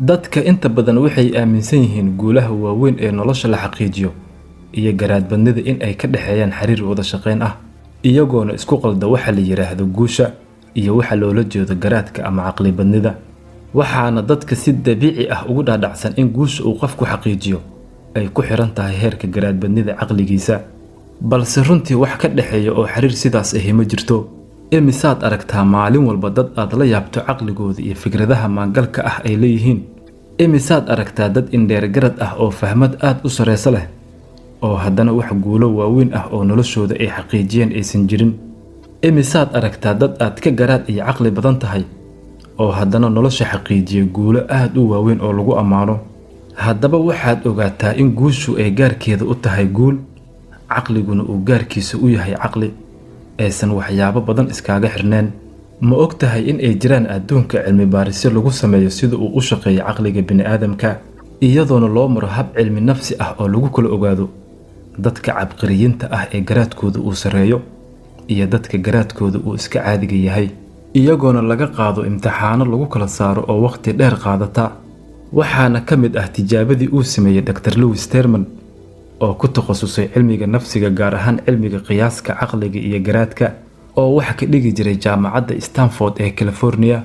dadka inta badan waxay aaminsan yihiin guulaha waaweyn ee nolosha la xaqiijiyo iyo garaadbadnida in ay ka dhaxeeyaan xiriir wada shaqeyn ah iyagoona isku qalda waxa la yiraahdo guusha iyo waxa loola jeedo garaadka ama caqli badnida waxaana dadka si dabiici ah ugu dhaadhacsan in guusha uu qofku xaqiijiyo ay ku xiran tahay heerka garaadbadnida caqligiisa balse runtii wax ka dhaxeeya oo xiriir sidaas ah ma jirto imisaad aragtaa maalin walba dad aad la yaabto caqligooda iyo fikradaha maangalka ah ay leeyihiin imisaad aragtaa dad indheer garad ah oo fahmad aad u sareysa leh oo haddana wax guulo waaweyn ah oo noloshooda ay xaqiijiyeen aysan jirin imisaad aragtaa dad aad ka garaad iyo caqli badan tahay oo haddana nolosha xaqiijiya guulo aad u waaweyn oo lagu ammaano haddaba waxaad ogaataa in guushu ay gaarkeeda u tahay guul caqliguna uu gaarkiisa u yahay caqli aysan waxyaabo badan iskaaga xirneen ma og tahay in ay jiraan adduunka cilmi baarisyo lagu sameeyo sida uu u shaqeeyo caqliga bini'aadamka iyadoona loo maro hab cilmi nafsi ah oo lagu kala ogaado dadka cabqariyiinta ah ee garaadkooda uu sareeyo iyo dadka garaadkooda uu iska caadiga yahay iyagoona laga qaado imtixaano lagu kala saaro oo waqti dheer qaadata waxaana ka mid ah tijaabadii uu sameeyey Dr. Lewis Terman oo ku takhasusay cilmiga nafsiga gaar ahaan cilmiga qiyaaska caqliga iyo garaadka oo wax ka dhigi jiray jaamacadda Stanford ee California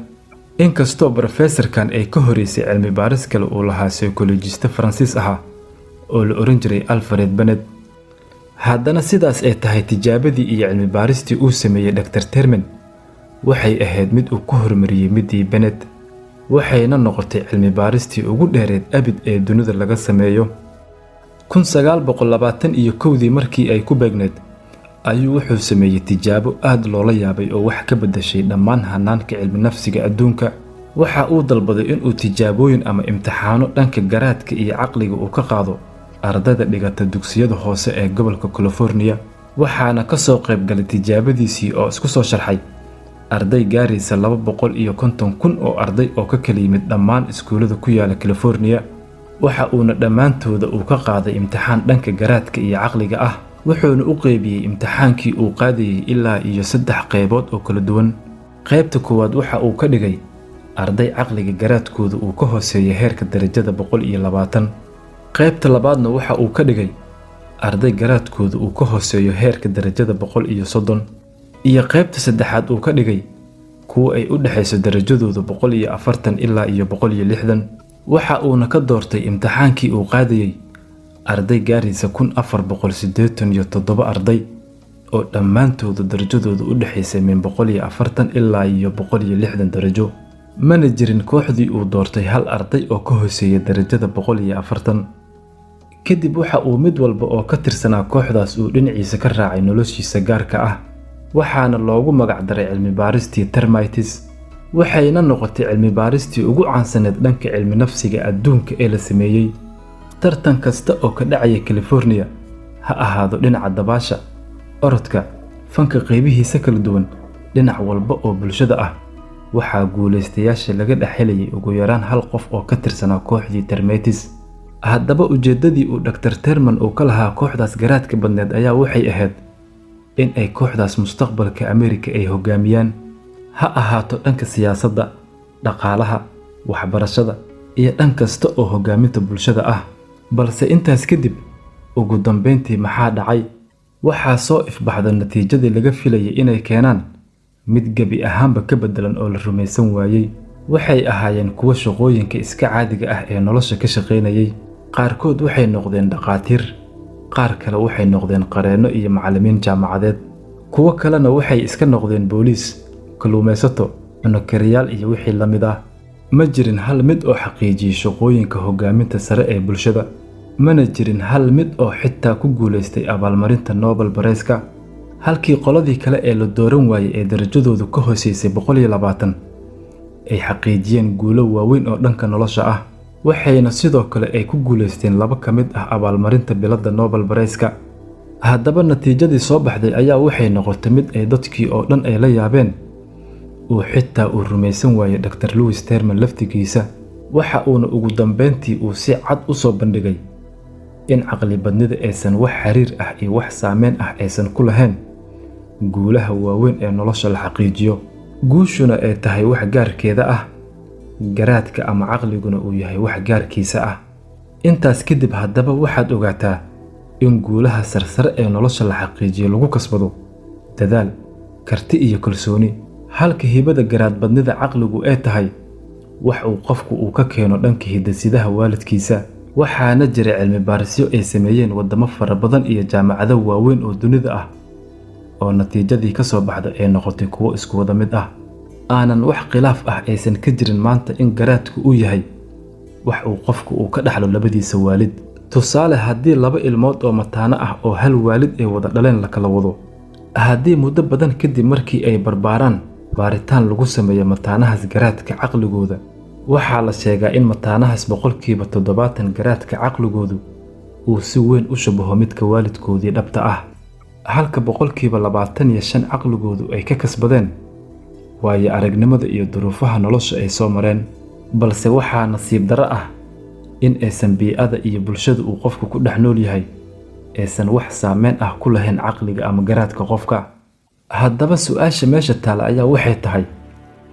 inkastoo professorkan ay ka horeysay cilmi baaris kale oo lahaa psychologist Francis ah oo la oran jiray Alfred Bennett haddana sidaas ay tahay tijaabadii iyo cilmi baaristii uu sameeyey Dr. Terman waxay ahayd mid uu ku hormariyay midii Bennett waxayna noqotay cilmi baaristii ugu dheereed abid ee dunida laga sameeyo 1921 markii ay ku beegneed ayuu wuxuu sameeyey tijaabo aad loola yaabay oo wax ka bedeshay dhammaan hanaanka cilmi nafsiga adduunka waxa uu dalbaday in uu tijaabooyin ama imtixaano dhanka garaadka iyo caqliga uu ka qaado ardayda dhigata dugsiyada hoose ee gobolka California waxaana ka soo qayb galay tijaabadiisii oo isku soo sharxay arday gaaraysa 250,000 oo arday oo ka kala yimid dhammaan iskuulada ku yaala California waxa uuna dhammaantooda uu ka qaaday imtixaan dhanka garaadka iyo caqliga ah wuxuuna u qaybiyay imtixaankii uu qaadayay ilaa iyo 3 qaybood oo kala duwan qaybta koowaad waxa uu ka dhigay arday caqliga garaadkooda uu ka hooseeyo heerka darajada 120 qaybta labaadna waxa uu ka dhigay arday garaadkooda uu ka hooseeyo heerka darajada 130 iyo qaybta saddexaad uu ka dhigay kuwa ay u dhaxayso darajadooda 140 ilaa iyo 160 waxa uuna ka doortay imtixaankii uu qaadayay arday gaaraysa 1487 arday oo dhammaantooda darajadooda u dhaxaysay min 140 ilaa iyo 160 darajo mana jirin kooxdii uu doortay hal arday oo ka hooseeya darajada 140 kadib waxa uu mid walba oo ka tirsanaa kooxdaas uu dhinaciisa ka raacay noloshiisa gaarka ah waxaana loogu magac daray cilmi baaristii termites waxayna noqotay cilmi baaristii ugu caansaneed dhanka cilmi nafsiga adduunka ee la sameeyay tartan kasta oo ka dhacaya California ha ahaado dhinaca dabaasha orodka fanka qaybihiisa kala duwan dhinac walba oo bulshada ah waxaa guuleystayaasha laga dhaxelayay ugu yaraan hal qof oo ka tirsanaa kooxdii termites haddaba ujeedadii uu Dr. Terman uu ka lahaa kooxdaas garaadka badneed ayaa waxay ahayd in ay kooxdaas mustaqbalka Amerika ay hogaamiyaan ha ahaato dhanka siyaasadda dhaqaalaha waxbarashada iyo dhan kasta oo hogaaminta bulshada ah balse intaas kadib ugu dambeyntii maxaa dhacay waxaa soo ifbaxday natiijadii laga filayay inay keenaan mid gabi ahaanba ka bedelan oo la rumaysan waayay waxay ahaayeen kuwa shaqooyinka iska caadiga ah ee nolosha ka shaqeynayay qaarkood waxay noqdeen dhaqaatiir qaar kale waxay noqdeen qareeno iyo macallimiin jaamacadeed kuwa kalena waxay iska noqdeen booliis kalluumaysato cunokariyaal iyo wixii la mid ah ma jirin hal mid oo xaqiijiyay shaqooyinka hogaaminta sare ee bulshada mana jirin hal mid oo xitaa ku guuleystay abaalmarinta Nobel Prize-ka halkii qoladii kale ee la dooran waayay ee darajadoodu ka hooseysay 120 ay xaqiijiyeen guulo waaweyn oo dhanka nolosha ah waxayna sidoo kale ay ku guuleysteen laba ka mid ah abaalmarinta biladda Nobel Prize-ka haddaba natiijadii soo baxday ayaa waxay noqotay mid ay dadkii oo dhan ay la yaabeen uu xitaa uu rumaysan waayay Dr. Lewis Terman laftigiisa waxa uuna ugu dambeyntii uu si cad u soo bandhigay in caqli badnida aysan wax xiriir ah iyo wax saameyn ah aysan ku lahayn guulaha waaweyn ee nolosha la xaqiijiyo guushuna ay tahay wax gaarkeeda ah garaadka ama caqliguna uu yahay wax gaarkiisa ah. intaas kadib haddaba waxaad ogaataa in guulaha sarsare ee nolosha la xaqiijiyo lagu kasbado dadaal, karti iyo kalsooni, halka hibada garaadbadnida caqligu ay tahay wax uu qofku uu ka keeno dhanka hidasidaha waalidkiisa. waxaana jira cilmi baarisyo ay sameeyeen wadamo fara badan iyo jaamacado waaweyn oo dunida ah oo natiijadii ka soo baxda ay noqotay kuwo isku wada mid ah, aanan wax khilaaf ah aysan ka jirin maanta in garaadku uu yahay wax uu qofku uu ka dhaxlo labadiisa waalid. tusaale, haddii 2 ilmood oo mataano ah oo hal waalid ay wada dhaleen la kala wado, haddii muddo badan kadib markii ay barbaaraan baaritaan lagu sameeyo mataanahaas garaadka caqligooda, waxaa la sheegaa in mataanahaas 70% garaadka caqligoodu uu si weyn u shabaho midka waalidkoodii dhabta ah, halka 25% caqligoodu ay ka kasbadeen waayo aragnimada iyo duruufaha nolosha ay soo mareen. balse waxaa nasiib darro ah in aysan bii'ada iyo bulshada uu qofku ku dhex nool yahay aysan wax saameyn ah ku lahayn caqliga ama garaadka qofka. haddaba su'aasha meesha taala ayaa waxay tahay,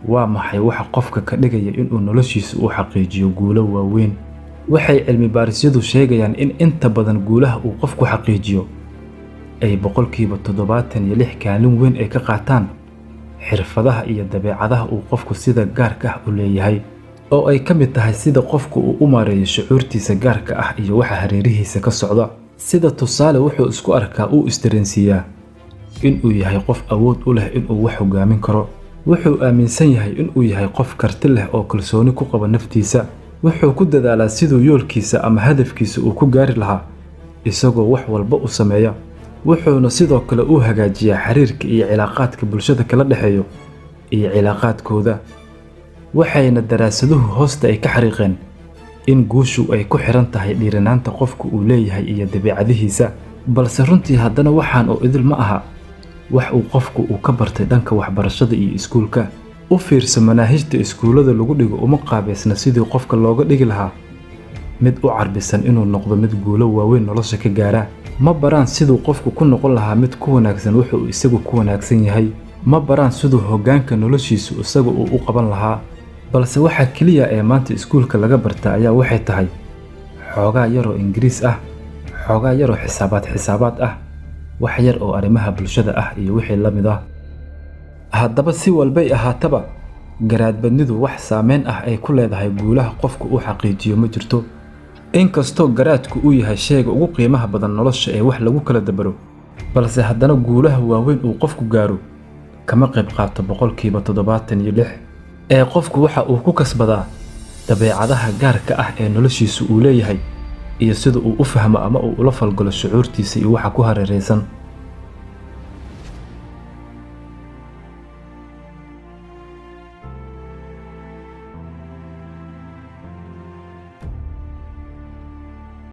waa maxay waxa qofka ka dhigaya inuu noloshiisa u xaqiijiyo guulo waaweyn? waxay cilmi baarisyadu sheegayaan in inta badan guulaha uu qofku xaqiijiyo ay 76% kaalin weyn ay ka qaataan xirfadaha iyo dabeecadaha uu qofku sida gaarka ah u leeyahay, oo ay ka mid tahay sida qofku uu u maareeyo shucuurtiisa gaarka ah iyo waxa hareerihiisa ka socda. sida tusaale, wuxuu isku arkaa uu isdareensiiyaa inuu yahay qof awood u leh inuu wax hogaamin karo. wuxuu aaminsan yahay inuu yahay qof karti leh oo kalsooni ku qaba naftiisa. wuxuu ku dadaalaa siduu yoolkiisa ama hadafkiisa uu ku gaari lahaa isagoo wax walba u sameeya. wuxuuna sidoo kale u hagaajiyaa xiriirka iyo cilaaqaadka bulshada kala dhexeeyo iyo cilaaqaadkooda. waxayna daraasaduhu hoosta ay ka xariiqeen in guushu ay ku xiran tahay dhiiranaanta qofku uu leeyahay iyo dabeecadihiisa. balse runtii haddana waxaan oo idil ma aha wax uu qofku uu ka bartay dhanka waxbarashada iyo iskuulka. u fiirso, manaahijta iskuullada lagu dhigo uma qaabaysna sidii qofka looga dhigi lahaa mid u carbisan inuu noqdo mid guulo waaweyn nolosha ka gaara. ma baraan siduu qofku ku noqon lahaa mid ku wanaagsan wuxuu isagu ku wanaagsan yahay. ma baraan siduu hoggaanka noloshiisu isagu uu u qaban lahaa. balse waxa keliya ee maanta iskuulka laga barta ayaa waxay tahay xoogaa yaroo Ingiriis ah, xoogaa yaroo xisaabaad ah, wax yar oo arrimaha bulshada ah iyo wixii la mid ah. haddaba si walbay ahaataba, garaadbadnidu wax saameyn ah ay ku leedahay guulaha qofku uu xaqiijiyo ma jirto. inkastoo garaadku uu yahay shayga ugu qiimaha badan nolosha ee wax lagu kala dabaro, balse haddana guulaha waaweyn uu qofku gaaro kama qayb qaato 76%. ee qofku waxa uu ku kasbadaa dabeecadaha gaarka ah ee noloshiisu uu leeyahay iyo sida uu u fahmo ama uu ula falgalo shucuurtiisa iyo waxa ku hareeraysan.